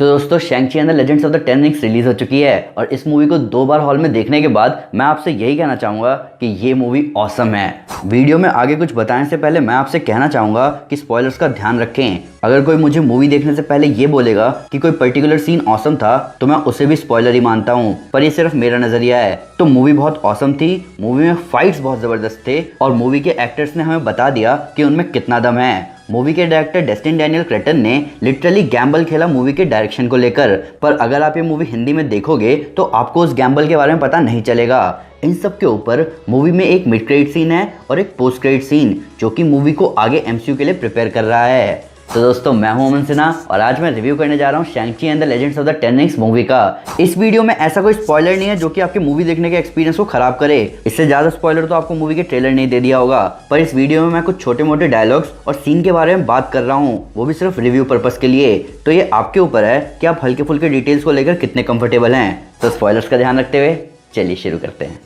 तो दोस्तों शैंग-ची and the legends of the ten rings release हो चुकी है और इस मूवी को 2 बार हॉल में देखने के बाद मैं आपसे यही कहना चाहूँगा कि ये मूवी ऑसम है। वीडियो में आगे कुछ बताने से पहले मैं आपसे कहना चाहूँगा कि स्पॉयलर्स का ध्यान रखें। अगर कोई मुझे मूवी देखने से पहले ये बोलेगा कि कोई पर्टिकुलर सीन ऑसम था तो मैं उसे भी स्पॉयलर ही मानता हूँ, पर ये सिर्फ मेरा नज़रिया है। तो मूवी बहुत ऑसम थी, मूवी में फाइट्स बहुत ज़बरदस्त थे और मूवी के एक्टर्स ने हमें बता दिया कि उनमें कितना दम है। मूवी के डायरेक्टर डेस्टिन डैनियल क्रेटन ने लिटरली गैम्बल खेला मूवी के डायरेक्शन को लेकर, पर अगर आप ये मूवी हिंदी में देखोगे तो आपको उस गैम्बल के बारे में पता नहीं चलेगा। इन सब के ऊपर मूवी में एक मिड क्रेडिट सीन है और एक पोस्ट क्रेडिट सीन जो कि मूवी को आगे एमसीयू के लिए प्रिपेयर कर रहा है। तो दोस्तों मैं हूं अमन सिन्हा और आज मैं रिव्यू करने जा रहा हूं शैंग-ची and the legends of the ten rings movie का। इस वीडियो में ऐसा कोई स्पॉइलर नहीं है जो कि आपके मूवी देखने के एक्सपीरियंस को खराब करे। इससे ज्यादा स्पॉइलर तो आपको मूवी के ट्रेलर नहीं दे दिया होगा, पर इस वीडियो में मैं कुछ छोटे मोटे डायलॉग्स और सीन के बारे में बात कर रहा हूँ, वो भी सिर्फ रिव्यू पर्पज के लिए। तो ये आपके ऊपर है कि आप हल्के फुल्के डिटेल्स को लेकर कितने कंफर्टेबल हैं। तो स्पॉयलर्स का ध्यान रखते हुए चलिए शुरू करते हैं।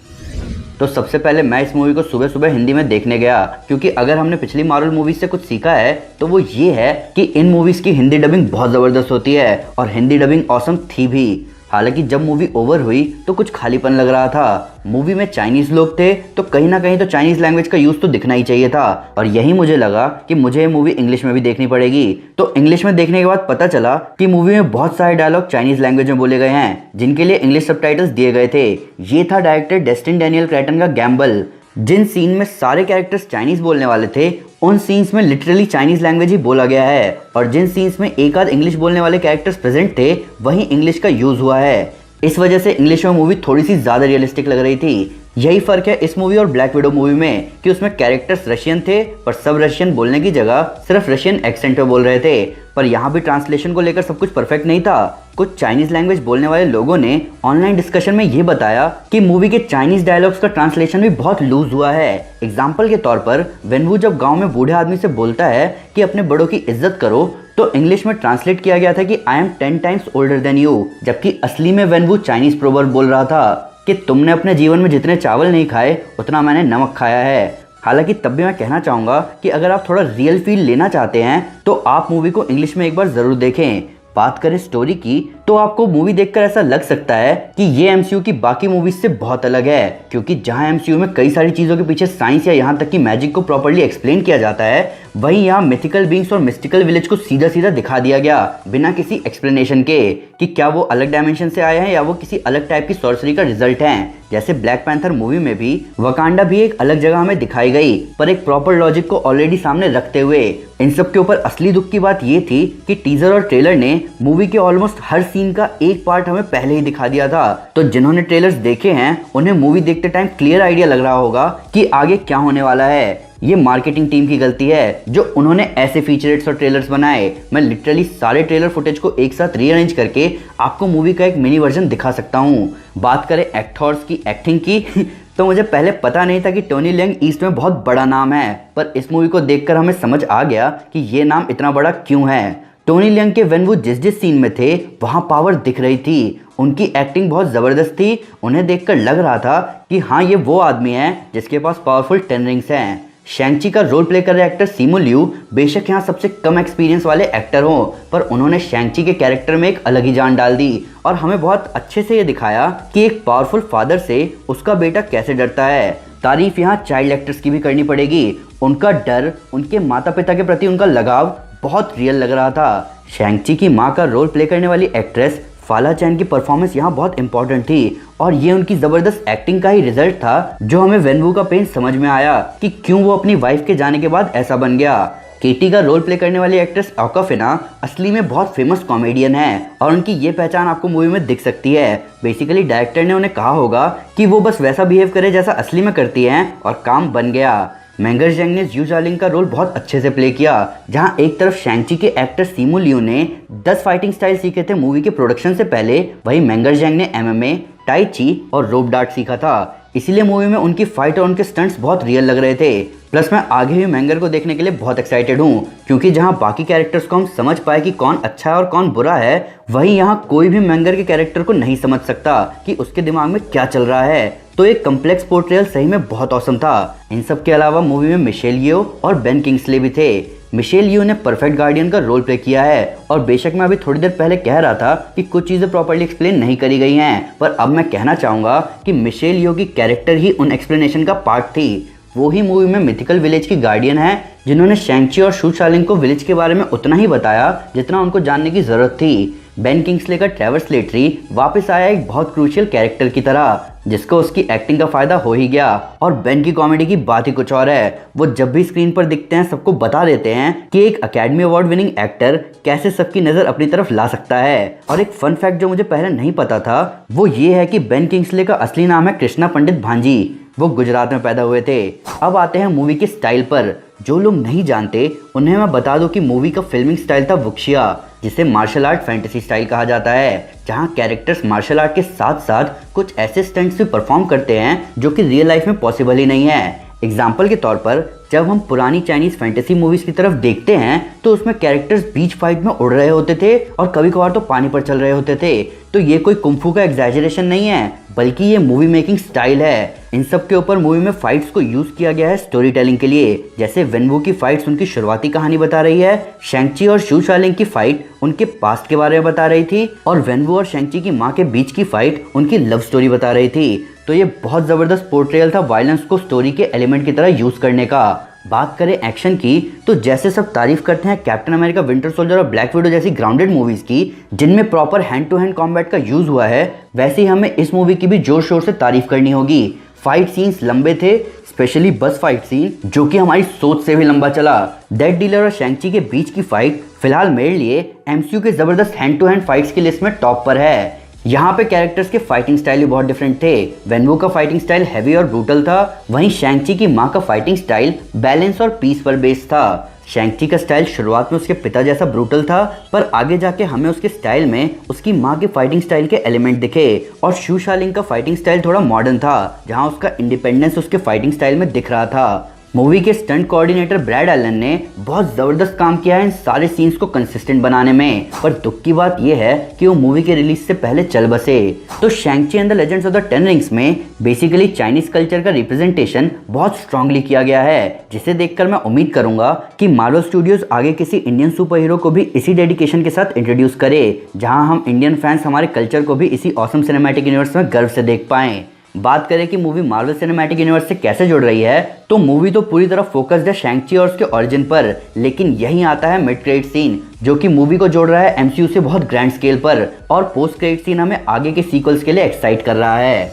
तो सबसे पहले मैं इस मूवी को सुबह सुबह हिंदी में देखने गया, क्योंकि अगर हमने पिछली मार्वल मूवीज से कुछ सीखा है तो वो ये है कि इन मूवीज की हिंदी डबिंग बहुत ज़बरदस्त होती है और हिंदी डबिंग ऑसम थी भी। हालांकि जब मूवी ओवर हुई तो कुछ खालीपन लग रहा था। मूवी में चाइनीज लोग थे तो कहीं ना कहीं तो चाइनीज लैंग्वेज का यूज़ तो दिखना ही चाहिए था, और यही मुझे लगा कि मुझे ये मूवी इंग्लिश में भी देखनी पड़ेगी। तो इंग्लिश में देखने के बाद पता चला कि मूवी में बहुत सारे डायलॉग चाइनीज लैंग्वेज में बोले गए हैं जिनके लिए इंग्लिश सबटाइटल्स दिए गए थे। ये था डायरेक्टर डेस्टिन डैनियल क्रेटन का गैम्बल। जिन सीन में सारे कैरेक्टर्स चाइनीज बोलने वाले थे उन सीन्स में लिटरली चाइनीज लैंग्वेज ही बोला गया है, और जिन सीन्स में एक आध इंग्लिश बोलने वाले कैरेक्टर्स प्रेजेंट थे वहीं इंग्लिश का यूज हुआ है। इस वजह से इंग्लिश में मूवी थोड़ी सी ज़्यादा रियलिस्टिक लग रही थी। यही फ़र्क है इस मूवी और ब्लैक विडो मूवी में कि उसमें कैरेक्टर्स रशियन थे पर सब रशियन बोलने की जगह सिर्फ रशियन एक्सेंट में बोल रहे थे। पर यहाँ भी ट्रांसलेशन को लेकर सब कुछ परफेक्ट नहीं था। कुछ चाइनीज लैंग्वेज बोलने वाले लोगों ने ऑनलाइन डिस्कशन में ये बताया कि मूवी के चाइनीज डायलॉग्स का ट्रांसलेशन भी बहुत लूज हुआ है। एग्जाम्पल के तौर पर वेनवू जब गाँव में बूढ़े आदमी से बोलता है कि अपने बड़ों की इज्जत करो तो इंग्लिश में ट्रांसलेट किया गया था कि I am 10 times older than you, जबकि असली में वेनवू चाइनीज प्रोवर्ब बोल रहा था कि तुमने अपने जीवन में जितने चावल नहीं खाए उतना मैंने नमक खाया है। हालांकि तब भी मैं कहना चाहूँगा कि अगर आप थोड़ा रियल फील लेना चाहते हैं तो आप मूवी को इंग्लिश में एक बार ज़रूर देखें। बात करें स्टोरी की तो आपको मूवी देखकर ऐसा लग सकता है कि ये एमसीयू की बाकी मूवीज से बहुत अलग है, क्योंकि जहां एमसीयू में कई सारी चीज़ों के पीछे साइंस या यहाँ तक कि मैजिक को प्रॉपर्ली एक्सप्लेन किया जाता है, वहीं यहाँ मिथिकल बींग्स और मिस्टिकल विलेज को सीधा सीधा दिखा दिया गया बिना किसी एक्सप्लेनेशन के कि क्या वो अलग डायमेंशन से आए हैं या वो किसी अलग टाइप की सॉर्सरी का रिजल्ट हैं। जैसे ब्लैक पैंथर मूवी में भी वकांडा भी एक अलग जगह हमें दिखाई गई, पर एक प्रॉपर लॉजिक को ऑलरेडी सामने रखते हुए। इन सब के ऊपर असली दुख की बात ये थी कि टीजर और ट्रेलर ने मूवी के ऑलमोस्ट हर सीन का एक पार्ट हमें पहले ही दिखा दिया था। तो जिन्होंने ट्रेलर्स देखे हैं उन्हें मूवी देखते टाइम क्लियर आइडिया लग रहा होगा कि आगे क्या होने वाला है। ये मार्केटिंग टीम की गलती है जो उन्होंने ऐसे फीचरेट्स और ट्रेलर्स बनाए। मैं लिटरली सारे ट्रेलर फुटेज को एक साथ रीअरेंज करके आपको मूवी का एक मिनी वर्जन दिखा सकता हूँ। बात करें एक्टर्स की एक्टिंग की तो मुझे पहले पता नहीं था कि टोनी लेंग ईस्ट में बहुत बड़ा नाम है, पर इस मूवी को देखकर हमें समझ आ गया कि ये नाम इतना बड़ा क्यों है। टोनी लेंग के वेन वो जिस जिस सीन में थे वहाँ पावर दिख रही थी। उनकी एक्टिंग बहुत ज़बरदस्त थी। उन्हें देखकर लग रहा था कि हाँ ये वो आदमी है जिसके पास पावरफुल 10 रिंग्स हैं। शैंग-ची का रोल प्ले कर रहे एक्टर सिमू लियू बेशक यहाँ सबसे कम एक्सपीरियंस वाले एक्टर हों, पर उन्होंने शैंग-ची के कैरेक्टर में एक अलग ही जान डाल दी और हमें बहुत अच्छे से ये दिखाया कि एक पावरफुल फादर से उसका बेटा कैसे डरता है। तारीफ यहाँ चाइल्ड एक्टर्स की भी करनी पड़ेगी। उनका डर, उनके माता पिता के प्रति उनका लगाव बहुत रियल लग रहा था। शैंग-ची की माँ का रोल प्ले करने वाली एक्ट्रेस फाला चैन की परफॉर्मेंस यहाँ बहुत इंपॉर्टेंट थी, और ये उनकी ज़बरदस्त एक्टिंग का ही रिजल्ट था जो हमें वेनवू का पेन समझ में आया कि क्यों वो अपनी वाइफ के जाने के बाद ऐसा बन गया। केटी का रोल प्ले करने वाली एक्ट्रेस ऑकाफिना असली में बहुत फेमस कॉमेडियन है और उनकी ये पहचान आपको मूवी में दिख सकती है। बेसिकली डायरेक्टर ने उन्हें कहा होगा कि वो बस वैसा बिहेव करे जैसा असली में करती हैं और काम बन गया। मेंगर जेंग ने जू जालिंग का रोल बहुत अच्छे से प्ले किया। जहां एक तरफ शैंग-ची के एक्टर सिमू लियू ने 10 फाइटिंग स्टाइल सीखे थे मूवी के प्रोडक्शन से पहले, वहीं मेंगर जेंग ने एमएमए, टाई ची और रोप डार्ट सीखा था। इसीलिए मूवी में उनकी फाइट और उनके स्टंट्स बहुत रियल लग रहे थे। प्लस मैं आगे भी मेंगर को देखने के लिए बहुत एक्साइटेड हूँ, क्योंकि जहाँ बाकी कैरेक्टर्स को हम समझ पाए कि कौन अच्छा है और कौन बुरा है, वहीं यहाँ कोई भी मेंगर के कैरेक्टर को नहीं समझ सकता कि उसके दिमाग में क्या चल रहा है। तो एक कम्प्लेक्स पोर्ट्रेयल सही में बहुत औसम था। इन सब के अलावा मूवी में मिशेल येओ और बेन किंग्सले भी थे। मिशेल यू ने परफेक्ट गार्डियन का रोल प्ले किया है और बेशक मैं अभी थोड़ी देर पहले कह रहा था कि कुछ चीज़ें प्रॉपर्ली एक्सप्लेन नहीं करी गई हैं, पर अब मैं कहना चाहूँगा कि मिशेल यू की कैरेक्टर ही उन एक्सप्लेनेशन का पार्ट थी। वो ही मूवी में मिथिकल विलेज की गार्डियन है जिन्होंने शैंग-ची और शू शालिंग को विलेज के बारे में उतना ही बताया जितना उनको जानने की ज़रूरत थी। बेन किंग्सले का ट्रेवर्स स्लेटरी वापस आया एक बहुत क्रूशियल कैरेक्टर की तरह, जिसको उसकी एक्टिंग का फायदा हो ही गया। और बेन की कॉमेडी की बात ही कुछ और है। वो जब भी स्क्रीन पर दिखते हैं सबको बता देते हैं कि एक अकेडमी अवार्ड विनिंग एक्टर कैसे सबकी नज़र अपनी तरफ ला सकता है। और एक फन फैक्ट जो मुझे पहले नहीं पता था वो ये है कि बेन किंग्सले का असली नाम है कृष्णा पंडित भांजी। वो गुजरात में पैदा हुए थे। अब आते हैं मूवी के स्टाइल पर। जो लोग नहीं जानते उन्हें मैं बता दूं कि मूवी का फिल्मिंग स्टाइल था वुक्शिया, जिसे मार्शल आर्ट फैंटेसी स्टाइल कहा जाता है, जहां कैरेक्टर्स मार्शल आर्ट के साथ साथ कुछ ऐसे स्टंट्स भी परफॉर्म करते हैं जो कि रियल लाइफ में पॉसिबल ही नहीं है। एग्जाम्पल के तौर पर जब हम पुरानी चाइनीज फैंटेसी मूवीज की तरफ देखते हैं तो उसमें कैरेक्टर्स बीच फाइट में उड़ रहे होते थे और कभी कभार तो पानी पर चल रहे होते थे। तो ये कोई कुंफू का एग्जैजरेशन नहीं है, बल्कि ये मूवी मेकिंग स्टाइल है। इन सब के ऊपर मूवी में फाइट्स को यूज किया गया है स्टोरी टेलिंग के लिए। जैसे वेनवू की फाइट्स उनकी शुरुआती कहानी बता रही है, शैंग-ची और शू शालिंग की फाइट उनके पास्ट के बारे में बता रही थी, और वेनवू और शैंग-ची की माँ के बीच की फाइट उनकी लव स्टोरी बता रही थी। तो ये बहुत ज़बरदस्त पोर्ट्रेयल था वायलेंस को स्टोरी के एलिमेंट की तरह यूज़ करने का। बात करें एक्शन की तो जैसे सब तारीफ करते हैं कैप्टन अमेरिका विंटर सोल्जर और ब्लैक विडो जैसी ग्राउंडेड मूवीज़ की जिनमें proper hand to hand combat का यूज़ हुआ है, वैसे ही हमें इस मूवी की भी जोर शोर से तारीफ करनी होगी। फाइट सीन्स लंबे थे, स्पेशली बस फाइट सीन जो कि हमारी सोच से भी लंबा चला। डेड डीलर और शैंग-ची के बीच की फाइट फिलहाल मेरे लिए एमसीयू के ज़बरदस्त हैंड टू हैंड फाइट्स की लिस्ट में टॉप पर है। यहाँ पे कैरेक्टर्स के फाइटिंग स्टाइल भी बहुत डिफरेंट थे। वेनवू का फाइटिंग स्टाइल हैवी और ब्रूटल था, वहीं शैंग-ची की माँ का फाइटिंग स्टाइल बैलेंस और पीस पर बेस्ड था। शैंग-ची का स्टाइल शुरुआत में उसके पिता जैसा ब्रूटल था, पर आगे जाके हमें उसके स्टाइल में उसकी माँ के फाइटिंग स्टाइल के एलिमेंट दिखे। और शू शालिंग का फाइटिंग स्टाइल थोड़ा मॉडर्न था, जहाँ उसका इंडिपेंडेंस उसके फाइटिंग स्टाइल में दिख रहा था। मूवी के स्टंट कोऑर्डिनेटर ब्रैड एलन ने बहुत ज़बरदस्त काम किया है इन सारे सीन्स को कंसिस्टेंट बनाने में, पर दुख की बात यह है कि वो मूवी के रिलीज से पहले चल बसे। तो शैंग-ची and the legends of the ten rings में बेसिकली चाइनीज कल्चर का रिप्रेजेंटेशन बहुत स्ट्रांगली किया गया है, जिसे देखकर मैं उम्मीद करूंगा कि मार्वल स्टूडियोज आगे किसी इंडियन सुपर हीरो को भी इसी डेडिकेशन के साथ इंट्रोड्यूस करे, जहां हम इंडियन फैंस हमारे कल्चर को भी इसी ऑसम सिनेमैटिक यूनिवर्स में गर्व से देख पाएं। बात करें कि मूवी मार्वल सिनेमैटिक यूनिवर्स से कैसे जुड़ रही है, तो मूवी तो पूरी तरह फोकस्ड है शैंग-ची और उसके ओरिजिन पर, लेकिन यहीं आता है मिड क्रेडिट सीन जो कि मूवी को जोड़ रहा है एमसीयू से बहुत ग्रैंड स्केल पर, और पोस्ट क्रेडिट सीन हमें आगे के सीक्वल्स के लिए एक्साइट कर रहा है।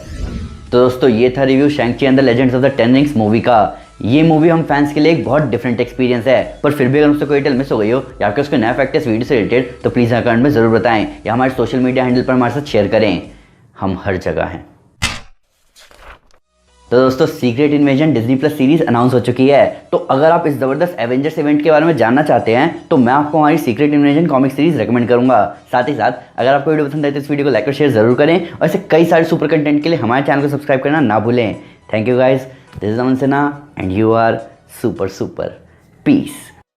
तो दोस्तों ये था review शैंग-ची and the legends of the ten rings movie का। ये मूवी हम फैंस के लिए एक बहुत डिफरेंट एक्सपीरियंस है, पर फिर भी अगर उससे कोई डिटेल मिस हो गई हो या फिर उसके नया फैक्ट इस वीडियो से रिलेटेड तो प्लीज़ कमेंट में ज़रूर बताएं या हमारे सोशल मीडिया हैंडल पर हमारे साथ शेयर करें। हम हर जगह हैं। तो दोस्तों secret invasion Disney plus series announce हो चुकी है। तो अगर आप इस ज़बरदस्त एवेंजर्स इवेंट के बारे में जानना चाहते हैं तो मैं आपको हमारी secret invasion comic series recommend करूंगा। साथ ही साथ अगर आपको वीडियो पसंद आए तो इस वीडियो को लाइक और शेयर जरूर करें, और ऐसे कई सारे सुपर कंटेंट के लिए हमारे चैनल को सब्सक्राइब करना ना भूलें। Thank you guys, this is Aman Sinha and you are super super. Piece.